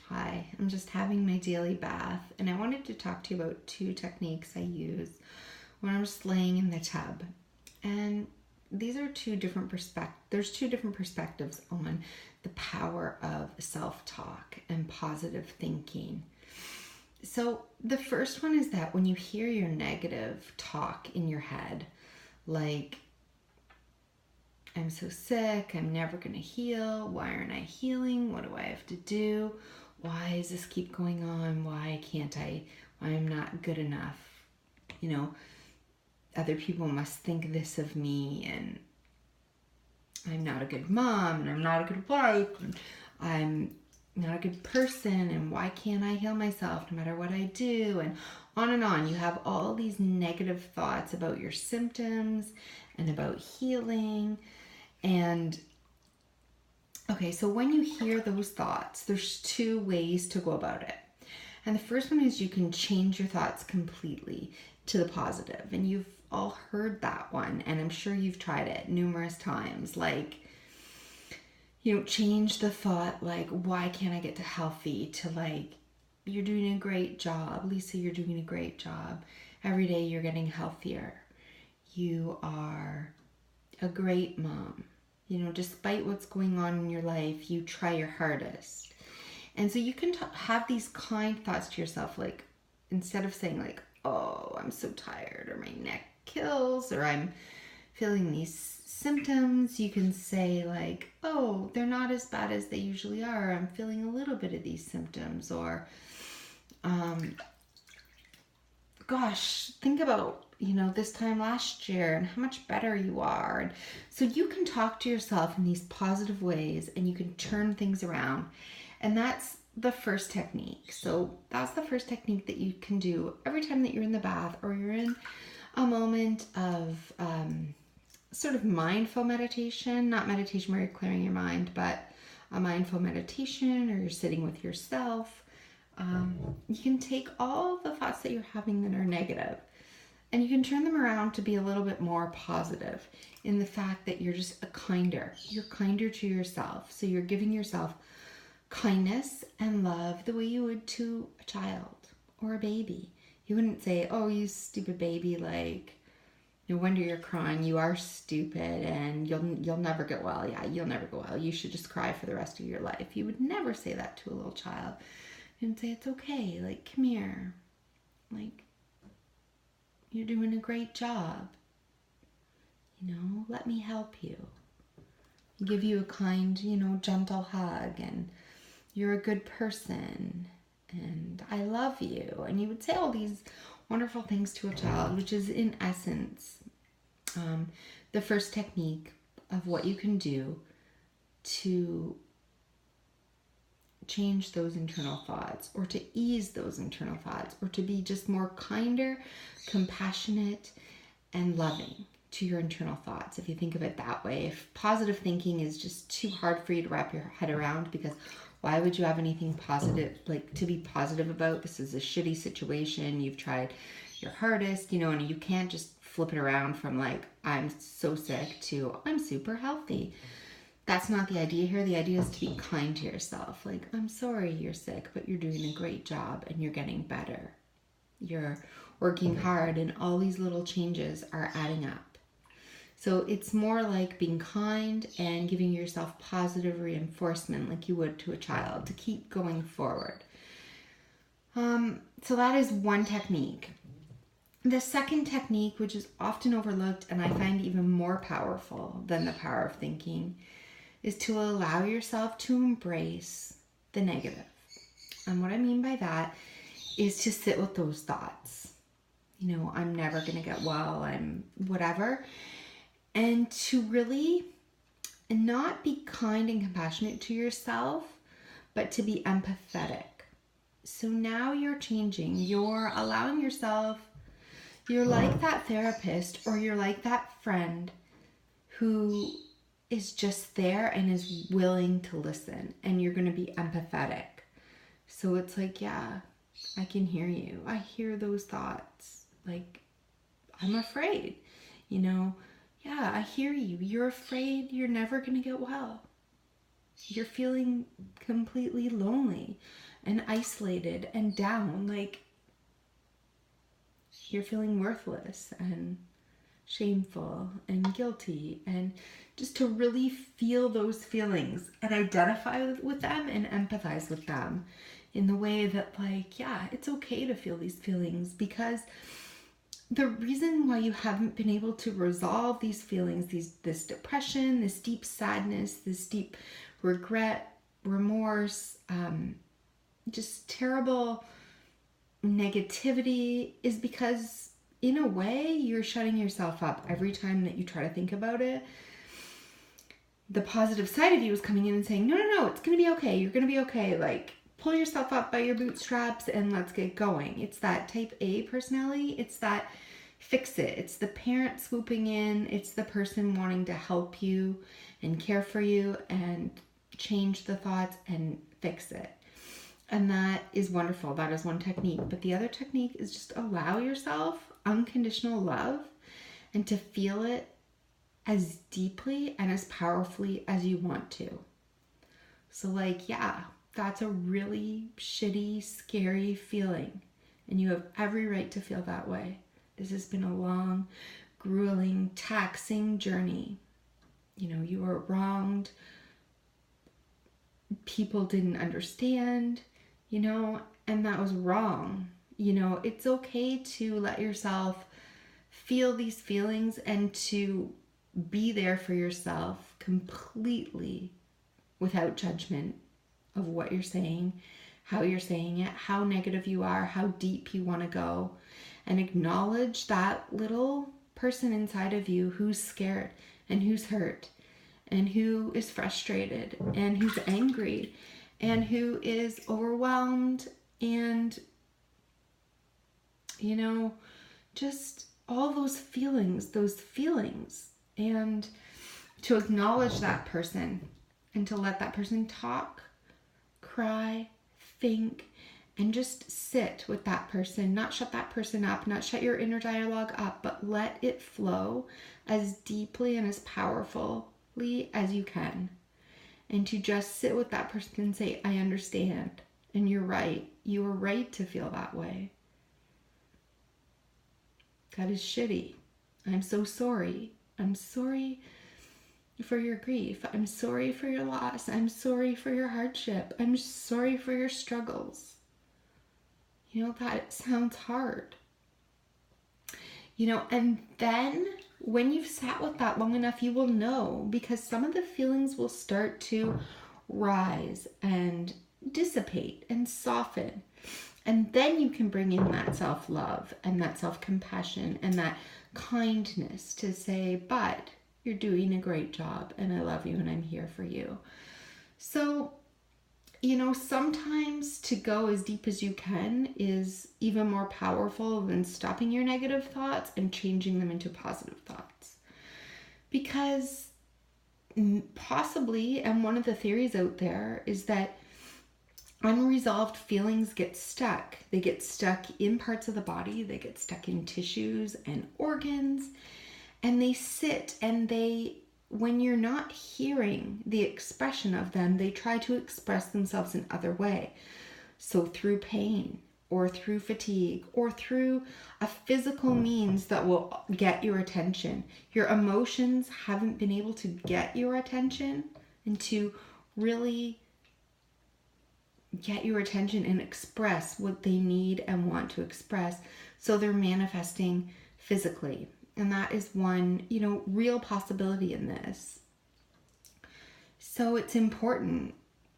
Hi, I'm just having my daily bath, and I wanted to talk to you about two techniques I use when I'm just laying in the tub. And these are there's two different perspectives on the power of self-talk and positive thinking. So the first one is that when you hear your negative talk in your head, like I'm so sick, I'm never going to heal, why aren't I healing, what do I have to do, why does this keep going on, why can't I, why I'm not good enough, you know, other people must think this of me, and I'm not a good mom, and I'm not a good wife, and I'm not a good person, and why can't I heal myself no matter what I do, and on and on. You have all these negative thoughts about your symptoms and about healing. And okay, so when you hear those thoughts, there's two ways to go about it. And the first one is you can change your thoughts completely to the positive. And you've all heard that one, and I'm sure you've tried it numerous times. Like, change the thought, like, why can't I get to healthy, to like, you're doing a great job. Lisa, you're doing a great job. Every day you're getting healthier. You are a great mom. Despite what's going on in your life, you try your hardest. And so you can have these kind thoughts to yourself, like, instead of saying like, oh, I'm so tired, or my neck kills, or I'm feeling these symptoms, you can say like, oh, they're not as bad as they usually are. I'm feeling a little bit of these symptoms. Or, gosh, think about, this time last year and how much better you are. And so you can talk to yourself in these positive ways, and you can turn things around. And that's the first technique. So that's the first technique that you can do every time that you're in the bath, or you're in a moment of sort of mindful meditation, not meditation where you're clearing your mind, but a mindful meditation, or you're sitting with yourself. You can take all the thoughts that you're having that are negative, and you can turn them around to be a little bit more positive, in the fact that you're kinder to yourself. So you're giving yourself kindness and love the way you would to a child or a baby. You wouldn't say, oh, you stupid baby, like, no wonder you're crying, you are stupid and you'll never get well. Yeah, you'll never go well. You should just cry for the rest of your life. You would never say that to a little child. You'd say, it's okay, like, come here. Like, you're doing a great job. Let me help you. Give you a kind, gentle hug, and you're a good person, and I love you. And you would say all these wonderful things to a child, which is in essence the first technique of what you can do to change those internal thoughts, or to ease those internal thoughts, or to be just more kinder, compassionate, and loving to your internal thoughts, if you think of it that way. If positive thinking is just too hard for you to wrap your head around, because why would you have anything positive, like, to be positive about? This is a shitty situation. You've tried your hardest, and you can't just flip it around from like, I'm so sick, to I'm super healthy. That's not the idea here. The idea is to be kind to yourself. Like, I'm sorry you're sick, but you're doing a great job and you're getting better. You're working hard, and all these little changes are adding up. So it's more like being kind and giving yourself positive reinforcement, like you would to a child, to keep going forward. So that is one technique. The second technique, which is often overlooked and I find even more powerful than the power of thinking, is to allow yourself to embrace the negative. And what I mean by that is to sit with those thoughts. I'm never going to get well, I'm whatever. And to really not be kind and compassionate to yourself, but to be empathetic. So now you're changing. You're allowing yourself, you're like that therapist, or you're like that friend who is just there and is willing to listen, and you're going to be empathetic. So it's like, yeah, I can hear you. I hear those thoughts. Like, I'm afraid, yeah, I hear you. You're afraid you're never going to get well. You're feeling completely lonely. and isolated and down, like you're feeling worthless and shameful and guilty, and just to really feel those feelings and identify with them and empathize with them in the way that, like, yeah, it's okay to feel these feelings, because the reason why you haven't been able to resolve these feelings, this depression, this deep sadness, this deep regret, remorse, just terrible negativity, is because in a way you're shutting yourself up every time that you try to think about it. The positive side of you is coming in and saying, no, it's going to be okay. You're going to be okay. Like, pull yourself up by your bootstraps and let's get going. It's that type A personality. It's that fix it. It's the parent swooping in. It's the person wanting to help you and care for you and change the thoughts and fix it. And that is wonderful. That is one technique. But the other technique is just allow yourself unconditional love and to feel it as deeply and as powerfully as you want to. So, like, yeah, that's a really shitty, scary feeling. And you have every right to feel that way. This has been a long, grueling, taxing journey. You know, you were wronged. People didn't understand, you know, and that was wrong. You know, it's okay to let yourself feel these feelings and to be there for yourself completely without judgment of what you're saying, how you're saying it, how negative you are, how deep you want to go, and acknowledge that little person inside of you who's scared and who's hurt and who is frustrated and who's angry and who is overwhelmed and, you know, just all those feelings, and to acknowledge that person and to let that person talk, cry, think, and just sit with that person, not shut that person up, not shut your inner dialogue up, but let it flow as deeply and as powerfully as you can. And to just sit with that person and say, I understand, and you're right. You were right to feel that way. That is shitty. I'm so sorry. I'm sorry for your grief. I'm sorry for your loss. I'm sorry for your hardship. I'm sorry for your struggles. You know, that sounds hard. You know, and then when you've sat with that long enough, you will know, because some of the feelings will start to rise and dissipate and soften. And then you can bring in that self-love and that self-compassion and that kindness to say, but you're doing a great job and I love you and I'm here for you. So, you know, sometimes to go as deep as you can is even more powerful than stopping your negative thoughts and changing them into positive thoughts. Because possibly, and one of the theories out there is that unresolved feelings get stuck. They get stuck in parts of the body, they get stuck in tissues and organs, and they sit and when you're not hearing the expression of them, they try to express themselves in other way. So through pain or through fatigue or through a physical means that will get your attention. Your emotions haven't been able to get your attention and to really get your attention and express what they need and want to express. So they're manifesting physically. And that is one, you know, real possibility in this. So it's important,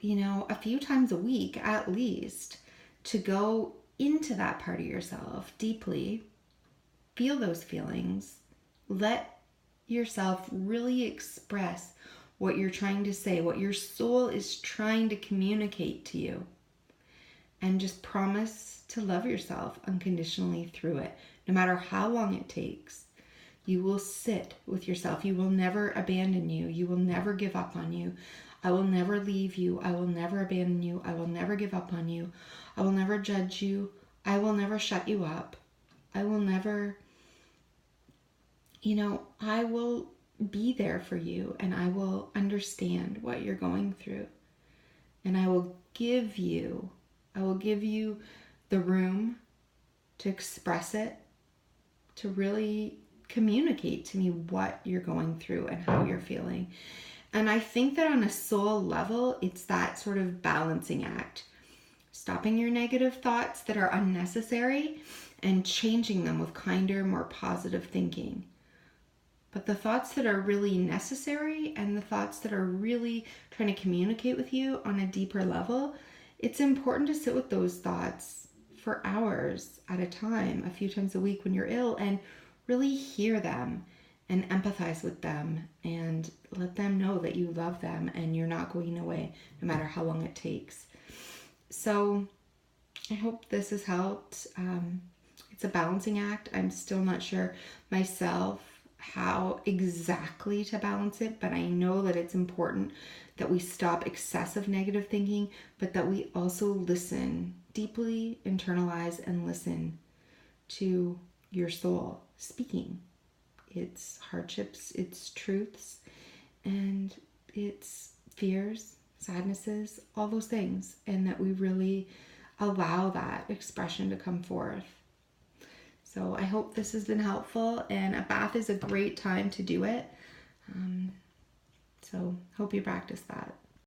you know, a few times a week at least to go into that part of yourself deeply, feel those feelings, let yourself really express what you're trying to say, what your soul is trying to communicate to you. And just promise to love yourself unconditionally through it, no matter how long it takes. You will sit with yourself. You will never abandon you. You will never give up on you. I will never leave you. I will never abandon you. I will never give up on you. I will never judge you. I will never shut you up. I will never, you know, I will be there for you and I will understand what you're going through. And I will give you I will give you the room to express it, to really communicate to me what you're going through and how you're feeling. And I think that on a soul level, it's that sort of balancing act. Stopping your negative thoughts that are unnecessary and changing them with kinder, more positive thinking. But the thoughts that are really necessary and the thoughts that are really trying to communicate with you on a deeper level, it's important to sit with those thoughts for hours at a time, a few times a week when you're ill, and really hear them and empathize with them and let them know that you love them and you're not going away no matter how long it takes. So I hope this has helped. It's a balancing act. I'm still not sure myself how exactly to balance it, but I know that it's important that we stop excessive negative thinking, but that we also listen, deeply internalize and listen to your soul speaking its hardships, its truths, and its fears, sadnesses, all those things, and that we really allow that expression to come forth. So I hope this has been helpful, and a bath is a great time to do it. So hope you practice that.